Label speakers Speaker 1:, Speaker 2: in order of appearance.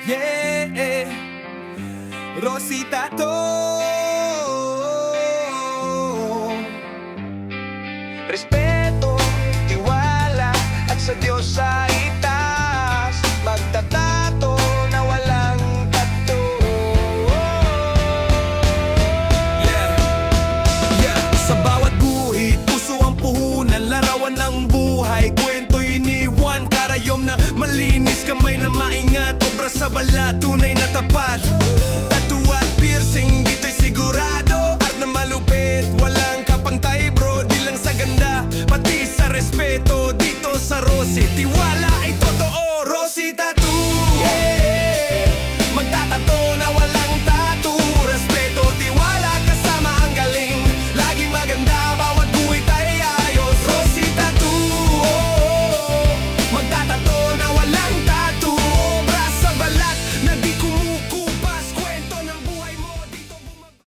Speaker 1: Yeah, Rosita to. Respeto, tiwala, at sa Diyos sa itaas, magtatato na walang tato. Yeah, yeah. Sa bawat guhit, puso ang puhunan, larawan ng buhay, kwento iniwan, karayom na malinis, kamay na maingat, obra sa balat, tunay na tapat. Tattoo at piercing, dito'y sigurado, art na malupit, walang kapantay bro, di lang sa ganda, pati sa respeto, dito sa Rosie, tiwala